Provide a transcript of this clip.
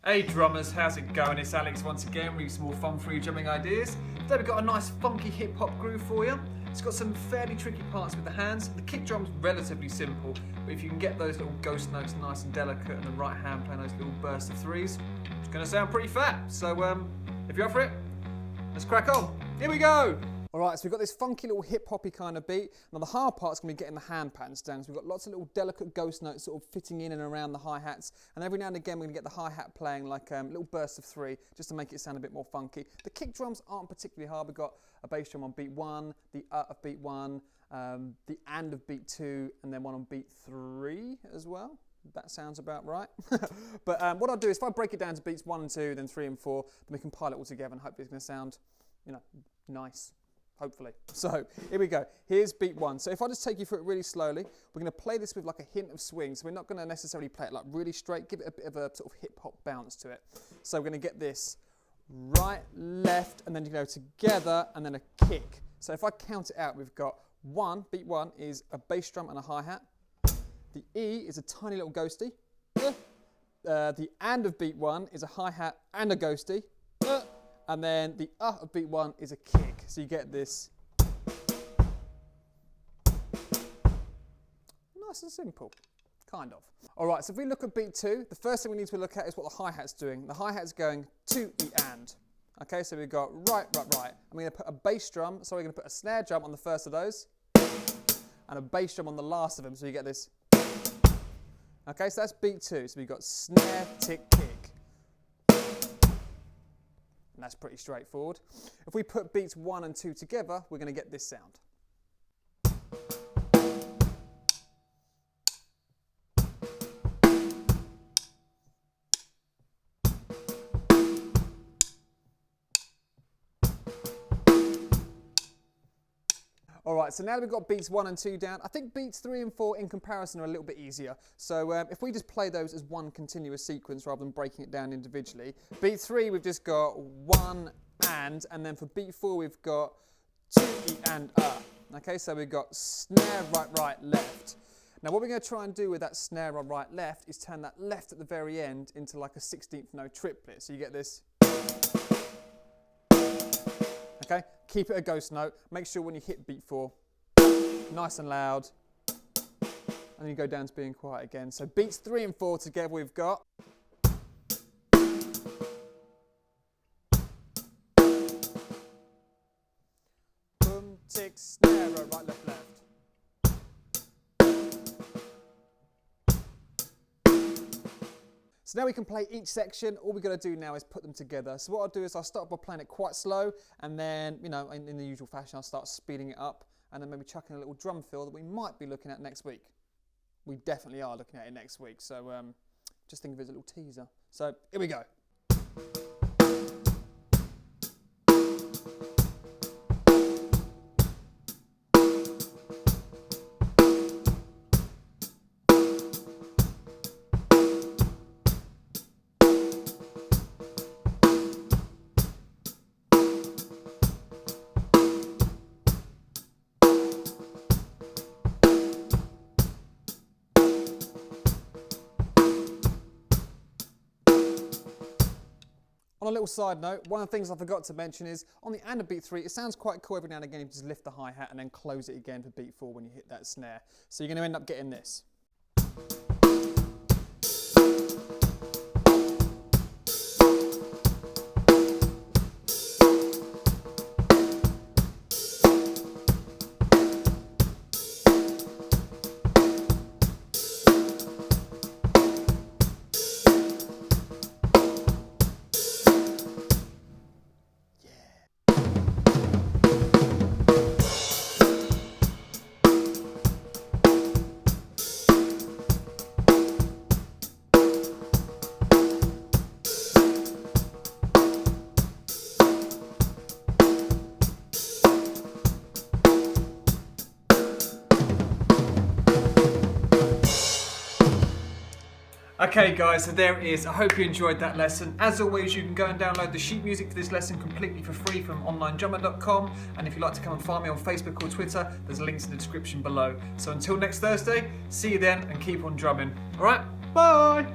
Hey drummers, how's it going? It's Alex once again with some more fun-free drumming ideas. Today we've got a nice funky hip-hop groove for you. It's got some fairly tricky parts with the hands. The kick drum's relatively simple, but if you can get those little ghost notes nice and delicate and the right hand playing those little bursts of threes, it's going to sound pretty fat. So if you're up for it, let's crack on. Here we go! Alright, so we've got this funky little hip-hoppy kind of beat. Now the hard part's going to be getting the hand patterns down. So we've got lots of little delicate ghost notes sort of fitting in and around the hi-hats. And every now and again we're going to get the hi-hat playing like little bursts of three, just to make it sound a bit more funky. The kick drums aren't particularly hard. We've got a bass drum on beat 1, the of beat 1, the and of beat 2, and then one on beat 3 as well. That sounds about right. But what I'll do is if I break it down to beats 1 and 2, then 3 and 4, then we can pile it all together and hopefully it's going to sound, you know, nice. Hopefully. So here we go. Here's beat 1. So if I just take you through it really slowly, we're going to play this with like a hint of swing. So we're not going to necessarily play it like really straight, give it a bit of a sort of hip hop bounce to it. So we're going to get this right, left, and then you go together and then a kick. So if I count it out, we've got beat 1 is a bass drum and a hi-hat. The E is a tiny little ghosty. The and of beat 1 is a hi-hat and a ghosty. And then the of beat 1 is a kick. So you get this nice and simple, kind of. All right, so if we look at beat 2, the first thing we need to look at is what the hi-hat's doing. The hi-hat's going to the and. Okay, so we've got right, right, right. I'm going to put a bass drum, so we're going to put a snare drum on the first of those, and a bass drum on the last of them, so you get this. Okay, so that's beat 2. So we've got snare, tick, kick. And that's pretty straightforward. If we put beats 1 and 2 together, we're going to get this sound. Alright, so now that we've got beats 1 and 2 down, I think beats 3 and 4 in comparison are a little bit easier. So if we just play those as one continuous sequence rather than breaking it down individually. Beat 3 we've just got 1 and then for beat 4 we've got 2 E and Okay, so we've got snare, right, right, left. Now what we're going to try and do with that snare, right, right, left is turn that left at the very end into like a 16th note triplet. So you get this. Okay, keep it a ghost note. Make sure when you hit beat 4, nice and loud, and then you go down to being quiet again. So beats 3 and 4 together we've got. Boom, tick, snare, right, left, left. So now we can play each section. All we've got to do now is put them together. So what I'll do is I'll start by playing it quite slow, and then, you know, in the usual fashion, I'll start speeding it up, and then maybe chuck in a little drum fill that we might be looking at next week. We definitely are looking at it next week, so just think of it as a little teaser. So here we go. On a little side note, one of the things I forgot to mention is on the and of beat 3, it sounds quite cool every now and again if you just lift the hi-hat and then close it again for beat 4 when you hit that snare. So you're going to end up getting this. Okay guys, so there it is. I hope you enjoyed that lesson. As always, you can go and download the sheet music for this lesson completely for free from onlinedrummer.com, and if you'd like to come and find me on Facebook or Twitter, there's links in the description below. So until next Thursday, see you then and keep on drumming. Alright, bye!